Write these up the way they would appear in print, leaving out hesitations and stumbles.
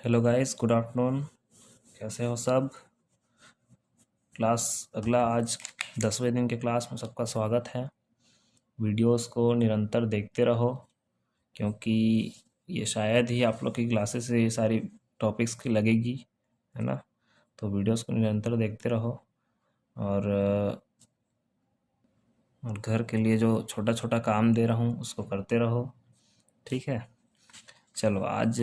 Hello guys, good afternoon. कैसे हो सब? क्लास अगला आज 10वें दिन के क्लास में सबका स्वागत है। वीडियोस को निरंतर देखते रहो क्योंकि ये शायद ही आप लोग की क्लासेस से ये सारी टॉपिक्स की लगेगी, है ना। तो वीडियोस को निरंतर देखते रहो और घर के लिए जो छोटा छोटा काम दे रहा हूँ उसको करते रहो, ठीक है। चलो आज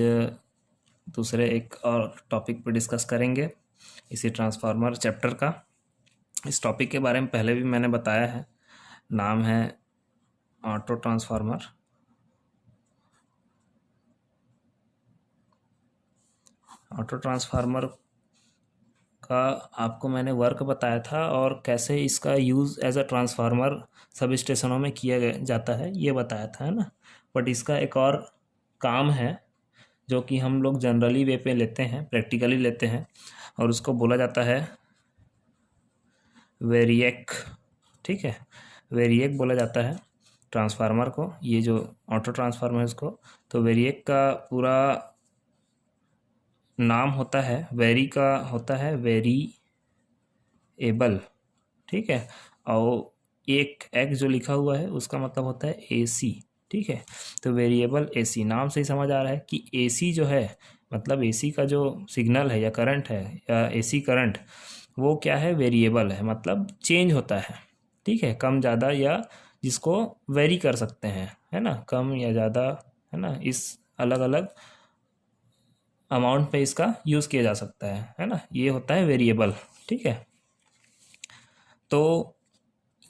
दूसरे एक और टॉपिक पर डिस्कस करेंगे, इसी ट्रांसफार्मर चैप्टर का। इस टॉपिक के बारे में पहले भी मैंने बताया है। नाम है ऑटो ट्रांसफार्मर। ऑटो ट्रांसफार्मर का आपको मैंने वर्क बताया था और कैसे इसका यूज़ एज अ ट्रांसफार्मर सब स्टेशनों में किया जाता है ये बताया था, है ना। बट इसका एक और काम है जो कि हम लोग जनरली वे पे लेते हैं, प्रैक्टिकली लेते हैं, और उसको बोला जाता है वेरिएक, ठीक है। वेरिएक बोला जाता है ट्रांसफार्मर को, ये जो ऑटो ट्रांसफार्मर है उसको। तो वेरिएक का पूरा नाम होता है, वेरी का होता है वेरिएबल, ठीक है। और एक एक्स जो लिखा हुआ है उसका मतलब होता है एसी, ठीक है। तो वेरिएबल एसी, नाम से ही समझ आ रहा है कि एसी जो है मतलब एसी का जो सिग्नल है या करंट है या एसी करंट, वो क्या है, वेरिएबल है, मतलब चेंज होता है, ठीक है। कम ज़्यादा या जिसको वेरी कर सकते हैं, है ना, कम या ज़्यादा, है ना। इस अलग अलग अमाउंट पे इसका यूज़ किया जा सकता है ना। ये होता है वेरिएबल, ठीक है। तो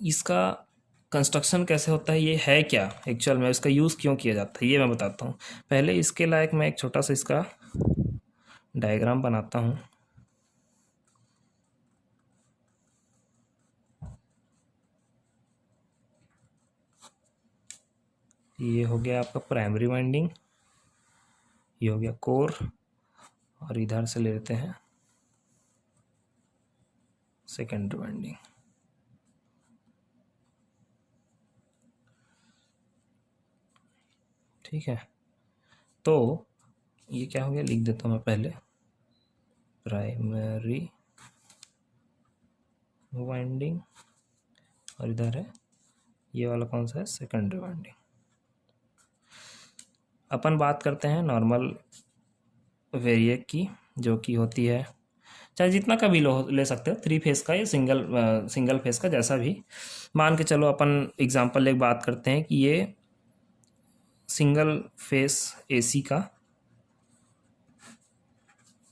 इसका कंस्ट्रक्शन कैसे होता है, ये है क्या एक्चुअल में, इसका यूज़ क्यों किया जाता है, ये मैं बताता हूँ। पहले इसके लायक मैं एक छोटा सा इसका डायग्राम बनाता हूँ। ये हो गया आपका प्राइमरी वाइंडिंग, ये हो गया कोर, और इधर से ले लेते हैं सेकेंडरी वाइंडिंग, ठीक है। तो ये क्या हो गया, लिख देता हूँ मैं पहले, प्राइमरी वाइंडिंग, और इधर है ये वाला कौन सा है, सेकेंडरी वाइंडिंग। अपन बात करते हैं नॉर्मल वेरिएक की, जो कि होती है, चाहे जितना का भी ले सकते हो, 3 फेस का या सिंगल फेस का, जैसा भी मान के चलो। अपन एग्जांपल एक बात करते हैं कि ये सिंगल फेस एसी का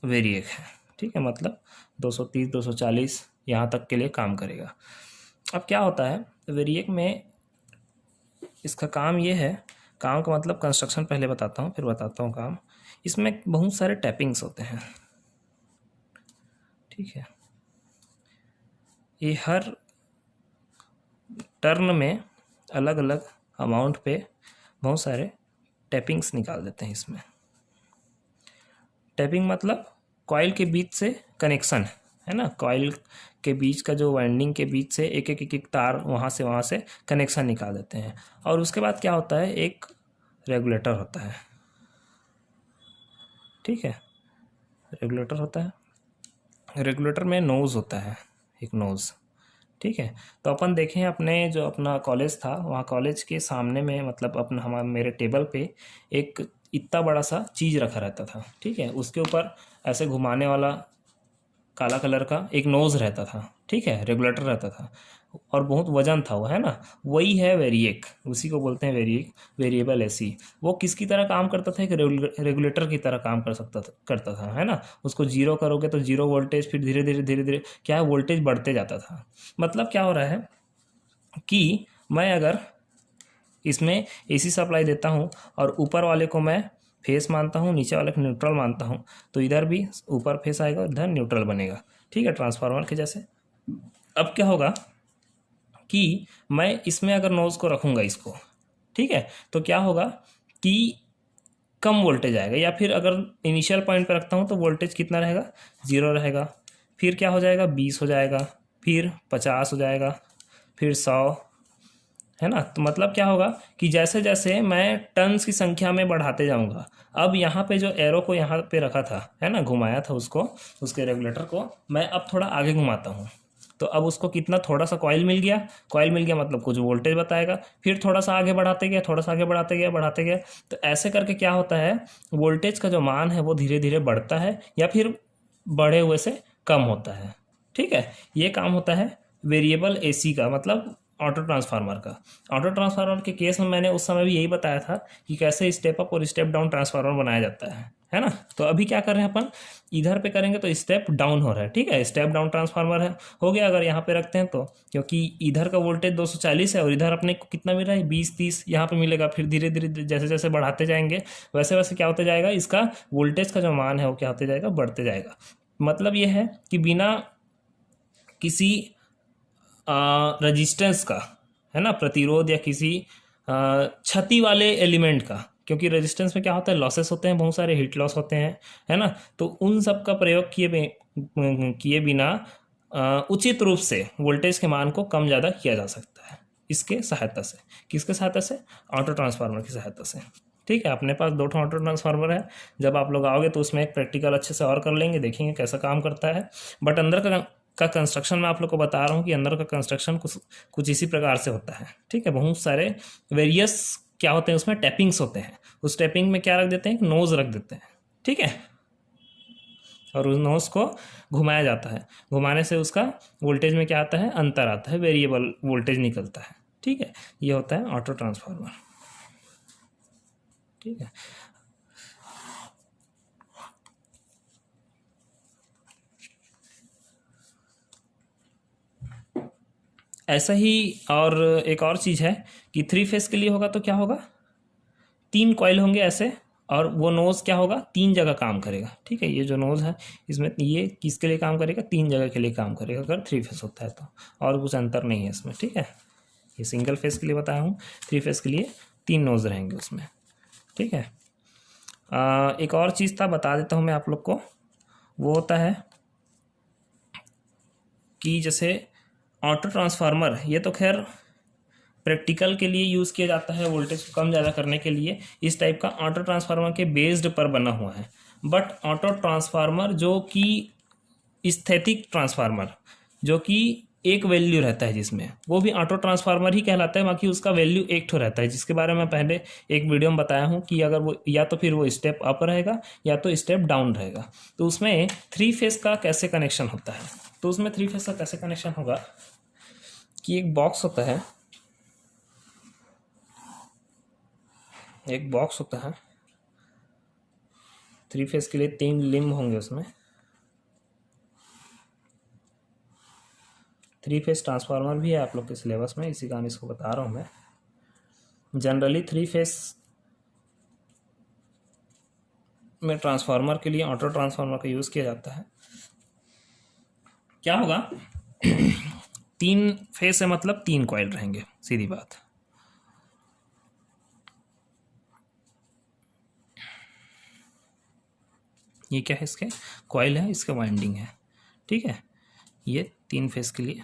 वेरिएक है, ठीक है। मतलब 230 240 यहाँ तक के लिए काम करेगा। अब क्या होता है वेरिएक में, इसका काम ये है, काम का मतलब कंस्ट्रक्शन पहले बताता हूँ फिर बताता हूँ काम। इसमें बहुत सारे टैपिंग्स होते हैं, ठीक है। ये हर टर्न में अलग अलग अमाउंट पे बहुत सारे टैपिंग्स निकाल देते हैं इसमें। टैपिंग मतलब कॉइल के बीच से कनेक्शन, है ना। कॉइल के बीच का जो वाइंडिंग के बीच से एक तार वहाँ से कनेक्शन निकाल देते हैं। और उसके बाद क्या होता है, एक रेगुलेटर होता है, ठीक है। रेगुलेटर होता है, रेगुलेटर में नोज़ होता है, एक नोज़, ठीक है। तो अपन देखें अपने जो अपना कॉलेज था, वहाँ कॉलेज के सामने में मतलब अपना हमारे मेरे टेबल पे एक इतना बड़ा सा चीज़ रखा रहता था, ठीक है। उसके ऊपर ऐसे घुमाने वाला काला कलर का एक नोज़ रहता था, ठीक है, रेगुलेटर रहता था, और बहुत वजन था वो, है ना। वही है वेरिएक, उसी को बोलते हैं वेरिएक, वेरिएबल एसी। वो किसकी तरह काम करता था, एक रेगुलेटर की तरह काम करता था, है ना। उसको जीरो करोगे तो जीरो वोल्टेज, फिर धीरे धीरे क्या है, वोल्टेज बढ़ते जाता था। मतलब क्या हो रहा है कि मैं अगर इसमें एसी सप्लाई देता हूँ और ऊपर वाले को मैं फेस मानता हूँ, नीचे वाले को न्यूट्रल मानता हूँ, तो इधर भी ऊपर फेस आएगा और इधर न्यूट्रल बनेगा, ठीक है, ट्रांसफार्मर के जैसे। अब क्या होगा कि मैं इसमें अगर नोज को रखूँगा इसको, ठीक है, तो क्या होगा कि कम वोल्टेज आएगा, या फिर अगर इनिशियल पॉइंट पर रखता हूँ तो वोल्टेज कितना रहेगा, 0 रहेगा। फिर क्या हो जाएगा, 20 हो जाएगा, फिर 50 हो जाएगा, फिर 100, है ना। तो मतलब क्या होगा कि जैसे जैसे मैं टर्न्स की संख्या में बढ़ाते जाऊंगा, अब यहाँ पे जो एरो को यहाँ पे रखा था, है ना, घुमाया था उसको, उसके रेगुलेटर को, मैं अब थोड़ा आगे घुमाता हूँ, तो अब उसको कितना, थोड़ा सा कॉइल मिल गया, कॉइल मिल गया मतलब कुछ वोल्टेज बताएगा, फिर थोड़ा सा आगे बढ़ाते गया, थोड़ा सा आगे बढ़ाते गया, तो ऐसे करके क्या होता है, वोल्टेज का जो मान है वो धीरे धीरे बढ़ता है या फिर बढ़े हुए से कम होता है। ठीक है, ये काम होता है वेरिएबल एसी का, मतलब ऑटो ट्रांसफार्मर का। ऑटो ट्रांसफार्मर के केस में मैंने उस समय भी यही बताया था कि कैसे स्टेप अप और स्टेप डाउन ट्रांसफार्मर बनाया जाता है ना। तो अभी क्या कर रहे हैं अपन, इधर पे करेंगे तो स्टेप डाउन हो रहा है, ठीक है, स्टेप डाउन ट्रांसफार्मर है, हो गया। अगर यहाँ पे रखते हैं तो, क्योंकि इधर का वोल्टेज 240 है और इधर अपने को कितना मिल रहा है, 20-30 यहाँ पे मिलेगा, फिर धीरे धीरे जैसे जैसे बढ़ाते जाएंगे वैसे वैसे क्या होते जाएगा, इसका वोल्टेज का जो मान है वो क्या होते जाएगा, बढ़ते जाएगा। मतलब ये है कि बिना किसी रजिस्टेंस का, है ना, प्रतिरोध या किसी क्षति वाले एलिमेंट का, क्योंकि रेजिस्टेंस में क्या होता है, लॉसेस होते हैं, बहुत सारे हीट लॉस होते हैं, है ना, तो उन सब का प्रयोग किए बिना उचित रूप से वोल्टेज के मान को कम ज़्यादा किया जा सकता है इसके सहायता से। किसके सहायता से, ऑटो ट्रांसफार्मर की सहायता से। ठीक है, अपने पास 2 ऑटो ट्रांसफार्मर है, जब आप लोग आओगे तो उसमें एक प्रैक्टिकल अच्छे से और कर लेंगे, देखेंगे कैसा काम करता है। बट अंदर का कंस्ट्रक्शन मैं आप लोग को बता रहा हूँ कि अंदर का कंस्ट्रक्शन कुछ इसी प्रकार से होता है। ठीक है, बहुत सारे वेरियस क्या होते हैं उसमें, टैपिंग्स होते हैं, उस टैपिंग में क्या रख देते हैं, एक नोज रख देते हैं, ठीक है, और उस नोज को घुमाया जाता है, घुमाने से उसका वोल्टेज में क्या आता है, अंतर आता है, वेरिएबल वोल्टेज निकलता है। ठीक है, ये होता है ऑटो ट्रांसफार्मर। ठीक है, ऐसा ही और एक और चीज़ है कि 3 फेस के लिए होगा तो क्या होगा, 3 कॉइल होंगे ऐसे, और वो नोज़ क्या होगा, 3 जगह काम करेगा। ठीक है, ये जो नोज़ है इसमें ये किसके लिए काम करेगा, 3 जगह के लिए काम करेगा अगर 3 फेस होता है तो, और कुछ अंतर नहीं है इसमें। ठीक है, ये सिंगल फेस के लिए बताया हूँ, 3 फेस के लिए 3 नोज़ रहेंगे उसमें। ठीक है, एक और चीज़ था बता देता हूँ मैं आप लोग को, वो होता है कि जैसे ऑटो ट्रांसफार्मर, ये तो खैर प्रैक्टिकल के लिए यूज़ किया जाता है, वोल्टेज को कम ज़्यादा करने के लिए, इस टाइप का ऑटो ट्रांसफार्मर के बेस्ड पर बना हुआ है। बट ऑटो ट्रांसफार्मर जो कि स्थैतिक ट्रांसफार्मर, जो कि एक वैल्यू रहता है जिसमें, वो भी ऑटो ट्रांसफार्मर ही कहलाता है, बाकी उसका वैल्यू एक ठो रहता है, जिसके बारे में पहले एक वीडियो में बताया हूँ कि अगर वो या तो फिर वो स्टेप अप रहेगा या तो स्टेप डाउन रहेगा। तो उसमें 3 फेस का कैसे कनेक्शन होता है, तो उसमें 3 फेस का कैसे कनेक्शन होगा कि एक बॉक्स होता है, एक बॉक्स होता है 3 फेस के लिए, 3 लिम्ब होंगे उसमें। 3 फेस ट्रांसफार्मर भी है आप लोग के सिलेबस में, इसी कारण इसको बता रहा हूँ मैं। जनरली 3 फेस में ट्रांसफार्मर के लिए ऑटो ट्रांसफार्मर का यूज़ किया जाता है। क्या होगा 3 फेस है मतलब 3 कॉइल रहेंगे, सीधी बात। ये क्या है, इसके कॉइल है, इसके वाइंडिंग है। ठीक है, ये 3 फेस के लिए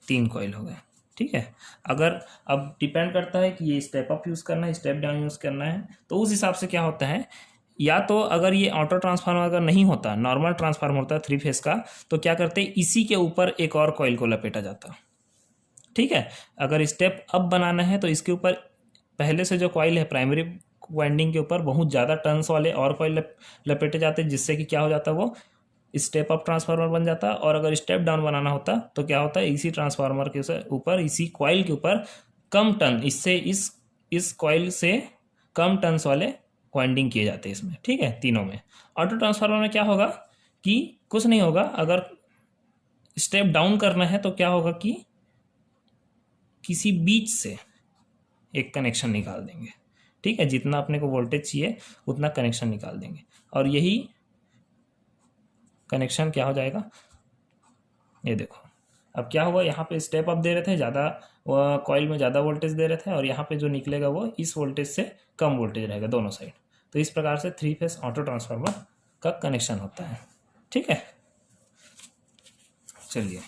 3 कॉइल हो गए। ठीक है, अगर अब डिपेंड करता है कि ये स्टेप अप यूज़ करना है, स्टेप डाउन यूज़ करना है, तो उस हिसाब से क्या होता है, या तो अगर ये ऑटो ट्रांसफार्मर अगर नहीं होता, नॉर्मल ट्रांसफार्मर होता है 3 फेस का, तो क्या करते हैं, इसी के ऊपर एक और कॉइल को लपेटा जाता। ठीक है, अगर स्टेप अप बनाना है तो इसके ऊपर पहले से जो कॉइल है प्राइमरी वाइंडिंग के ऊपर बहुत ज़्यादा टर्न्स वाले और कॉइल लपेटे जाते हैं, जिससे कि क्या हो जाता है, वो स्टेप अप ट्रांसफार्मर बन जाता है। और अगर स्टेप डाउन बनाना होता तो क्या होता है, इसी ट्रांसफार्मर के ऊपर, इसी कॉइल के ऊपर कम टर्न, इससे इस कॉइल से कम टर्न्स वाले वाइंडिंग किए जाते हैं इसमें। ठीक है, तीनों में। ऑटो ट्रांसफार्मर में क्या होगा कि कुछ नहीं होगा, अगर स्टेप डाउन करना है तो क्या होगा कि किसी बीच से एक कनेक्शन निकाल देंगे। ठीक है, जितना अपने को वोल्टेज चाहिए उतना कनेक्शन निकाल देंगे, और यही कनेक्शन क्या हो जाएगा, ये देखो अब क्या हुआ, यहाँ पे स्टेप अप दे रहे थे, ज़्यादा कॉइल में ज़्यादा वोल्टेज दे रहे थे, और यहाँ पे जो निकलेगा वो इस वोल्टेज से कम वोल्टेज रहेगा दोनों साइड। तो इस प्रकार से 3 फेस ऑटो ट्रांसफार्मर का कनेक्शन होता है। ठीक है, चलिए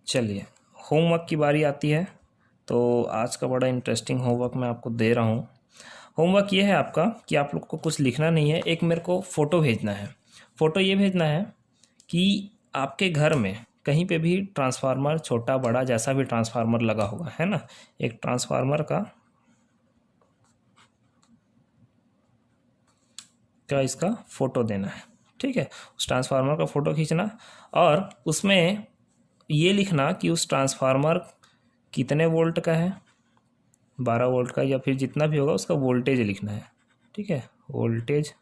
चलिए होमवर्क की बारी आती है। तो आज का बड़ा इंटरेस्टिंग होमवर्क मैं आपको दे रहा हूँ। होमवर्क ये है आपका कि आप लोग को कुछ लिखना नहीं है, एक मेरे को फ़ोटो भेजना है। फ़ोटो ये भेजना है कि आपके घर में कहीं पे भी ट्रांसफार्मर छोटा बड़ा जैसा भी ट्रांसफार्मर लगा होगा, है ना, एक ट्रांसफार्मर का इसका फ़ोटो देना है। ठीक है, उस ट्रांसफार्मर का फ़ोटो खींचना और उसमें ये लिखना कि उस ट्रांसफार्मर कितने वोल्ट का है, 12 वोल्ट का या फिर जितना भी होगा उसका वोल्टेज लिखना है। ठीक है, वोल्टेज,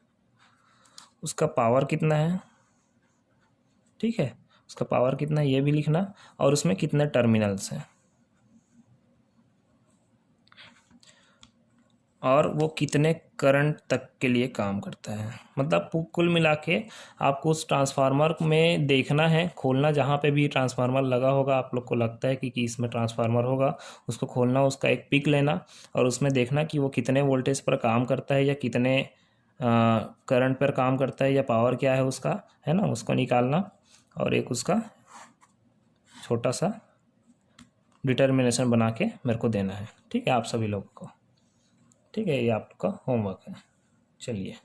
उसका पावर कितना है, ठीक है, उसका पावर कितना है ये भी लिखना और उसमें कितने टर्मिनल्स हैं और वो कितने करंट तक के लिए काम करता है। मतलब कुल मिला के आपको उस ट्रांसफार्मर में देखना है, खोलना, जहाँ पे भी ट्रांसफार्मर लगा होगा आप लोग को लगता है कि इसमें ट्रांसफार्मर होगा, उसको खोलना, उसका एक पिक लेना और उसमें देखना कि वो कितने वोल्टेज पर काम करता है या कितने करंट पर काम करता है या पावर क्या है उसका, है ना, उसको निकालना और एक उसका छोटा सा डिटर्मिनेशन बना के मेरे को देना है। ठीक है, आप सभी लोगों को। ठीक है, ये आपका होमवर्क है। चलिए।